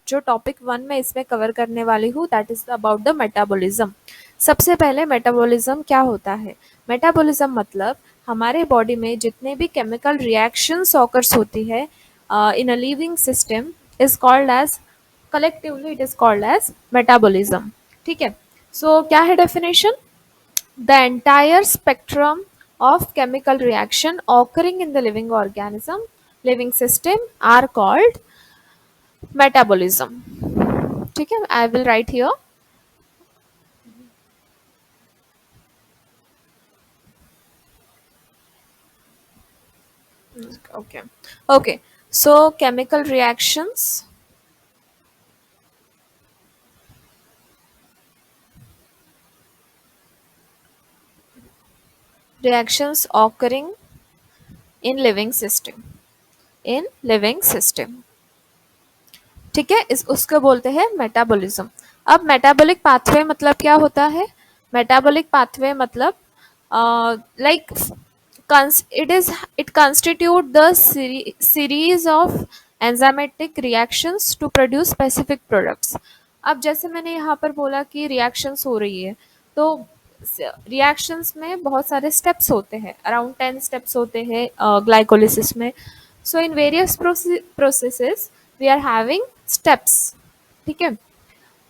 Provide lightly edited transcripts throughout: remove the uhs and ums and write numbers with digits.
जो टॉपिक 1 में इसमें कवर करने वाली हूँ that is about the metabolism. सबसे पहले मेटाबॉलिज्म क्या होता है? मेटाबॉलिज्म मतलब हमारे बॉडी में जितने भी केमिकल रिएक्शंस ऑकर्स होती है in a living system is called as collectively it is called as metabolism. ठीक है, सो क्या है definition? The entire spectrum of chemical reaction occurring in the living system are called metabolism. ठीक है, I will write here. Okay. Okay. So chemical reactions occurring in living system. In living system. ठीक है, इस उसको बोलते हैं metabolism. अब metabolic pathway मतलब क्या होता है? मेटाबॉलिक पाथवे मतलब like it constitute the series of enzymatic reactions to produce specific products। अब जैसे मैंने यहाँ पर बोला कि रिएक्शंस हो रही है, तो रिएक्शंस में बहुत सारे स्टेप्स होते हैं, अराउंड 10 स्टेप्स होते हैं ग्लाइकोलिसिस में। So in various processes we are having steps. ठीक है,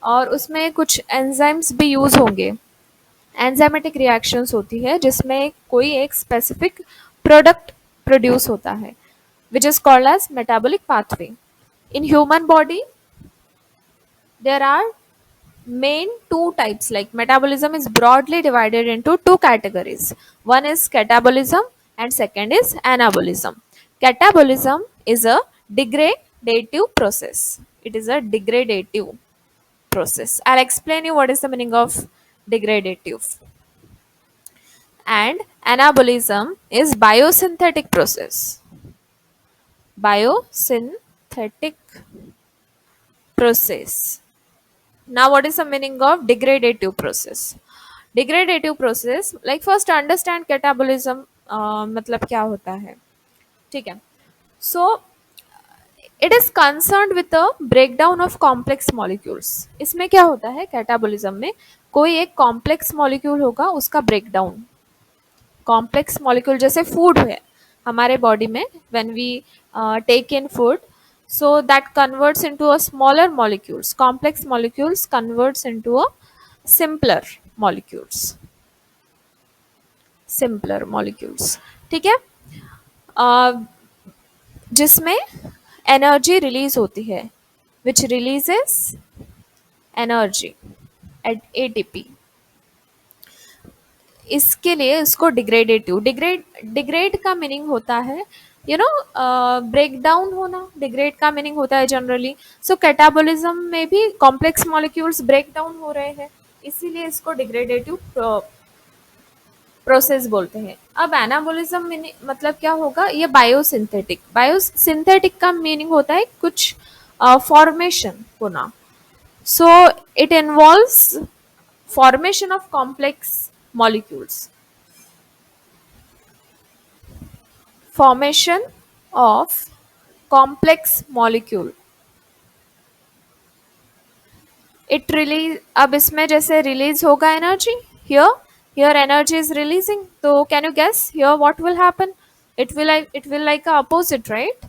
और उसमें कुछ एंजाइम्स भी यूज होंगे। एंजाइमेटिक रिएक्शंस होती है जिसमें कोई एक स्पेसिफिक प्रोडक्ट प्रोड्यूस होता है which is called as metabolic pathway. In human body there are main two types, like metabolism is broadly divided into two categories. One is catabolism and second is anabolism. Catabolism is a degradative process. It is a degradative process. I'll explain you what is the meaning of degradative. And anabolism is biosynthetic process. Biosynthetic process. Now what is the meaning of degradative process? Degradative process, like first understand catabolism मतलब क्या होता है। ठीक है, so it is concerned with the breakdown of complex molecules। इसमें क्या होता है कैटाबोलिज्म में? कोई एक कॉम्प्लेक्स मॉलिक्यूल होगा, उसका ब्रेकडाउन। कॉम्प्लेक्स मॉलिक्यूल जैसे फूड है हमारे बॉडी में, when we take in food, so that converts into a smaller molecules, complex molecules converts into a simpler molecules, simpler molecules। ठीक है, जिसमें एनर्जी रिलीज होती है, विच रिलीजेस एनर्जी एट एटीपी। इसके लिए इसको डिग्रेड का मीनिंग होता है ब्रेक डाउन होना। डिग्रेड का मीनिंग होता है जनरली। सो कैटाबोलिज्म में भी कॉम्प्लेक्स मॉलिक्यूल्स ब्रेक डाउन हो रहे हैं, इसीलिए इसको डिग्रेडेटिव प्रोसेस बोलते हैं। अब एनाबोलिज्म मतलब क्या होगा? ये बायोसिंथेटिक का मीनिंग होता है कुछ फॉर्मेशन होना। So it involves formation of complex molecules, formation of complex molecule। it release, अब इसमें जैसे रिलीज होगा energy, here energy is releasing, तो can you guess here what will happen? It will like a opposite, right?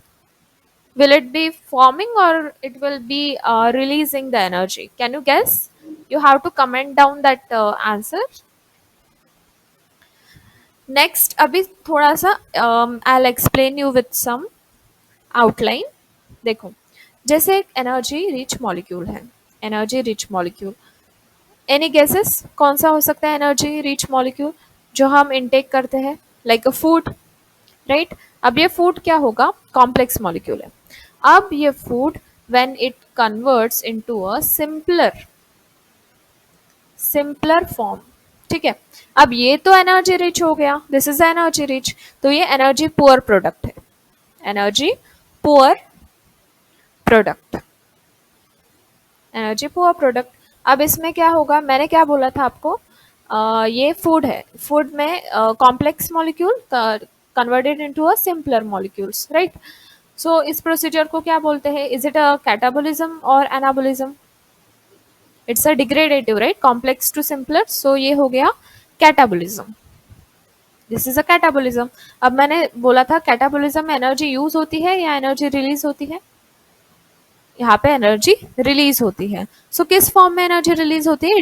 Will it be forming or it will be releasing the energy? Can you guess? You have to comment down that answer. Next अभी थोड़ा सा I will explain you with some outline. देखो, जैसे एक energy rich molecule है, energy rich molecule, any guesses कौन सा हो सकता है एनर्जी रिच मॉलिक्यूल जो हम इनटेक करते हैं? लाइक अ फूड, राइट? अब ये फूड क्या होगा? कॉम्प्लेक्स मॉलिक्यूल है। अब ये food when it converts into a simpler form, ठीक है, अब ये तो एनर्जी रिच हो गया, दिस इज एनर्जी रिच, तो ये एनर्जी पुअर प्रोडक्ट है, energy poor product, energy poor product. अब इसमें क्या होगा? मैंने क्या बोला था आपको? ये फूड है, फूड में complex molecule converted into a simpler molecules, right? So इस प्रोसीजर को क्या बोलते हैं? इज इट अ कैटाबोलिज्म और anabolism? It's a degradative, right? Complex to simpler, so ये हो गया catabolism. This is a catabolism. अब मैंने बोला था कैटाबोलिज्म में एनर्जी यूज होती है या एनर्जी रिलीज होती है? यहाँ पे एनर्जी रिलीज होती है। सो किस फॉर्म में एनर्जी रिलीज होती है?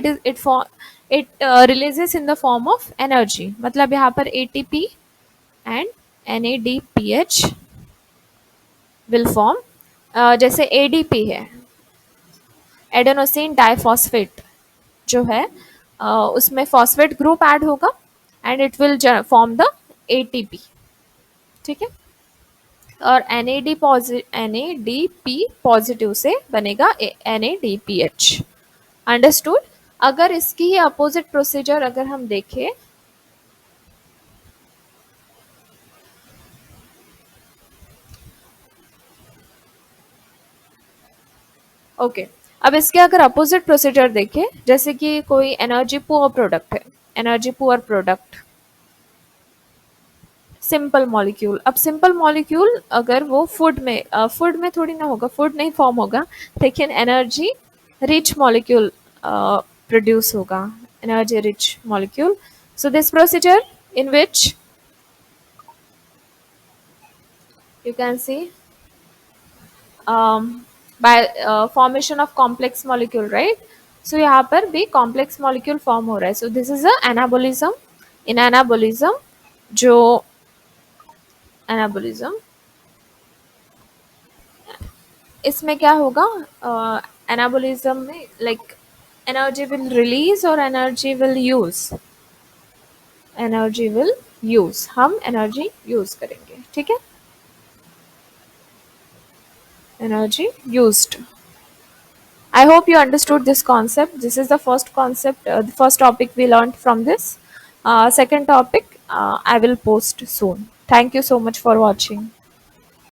It releases in the form of energy. मतलब यहाँ पर ATP and NADPH will form. जैसे एडीपी है, एडेनोसिन डाइफॉस्फेट जो है, उसमें फॉस्फेट ग्रुप ऐड होगा and it will form the ATP. ठीक है। और NADP पॉजिटिव से बनेगा NADPH। अंडरस्टूड? अगर इसकी अपोजिट प्रोसीजर अगर हम देखें, ओके, अब इसके अगर अपोजिट प्रोसीजर देखें, जैसे कि कोई एनर्जी पुअर प्रोडक्ट है, energy poor product, simple molecule. अब सिंपल मॉलिक्यूल अगर वो फूड में थोड़ी ना होगा, फूड नहीं फॉर्म होगा, लेकिन एनर्जी रिच मॉलिक्यूल प्रोड्यूस होगा, energy rich molecule. So this procedure in which you can see by formation of complex molecule, right? So यहाँ पर भी complex molecule form हो रहा है। So this is a anabolism. In anabolism, जो anabolism, इसमें क्या होगा? anabolism में like energy will release और energy will use, energy will use, हम energy use करेंगे। ठीक है, energy used। I hope you understood this concept. This is the first concept, the first topic we learned from this. Second topic, I will post soon. Thank you so much for watching.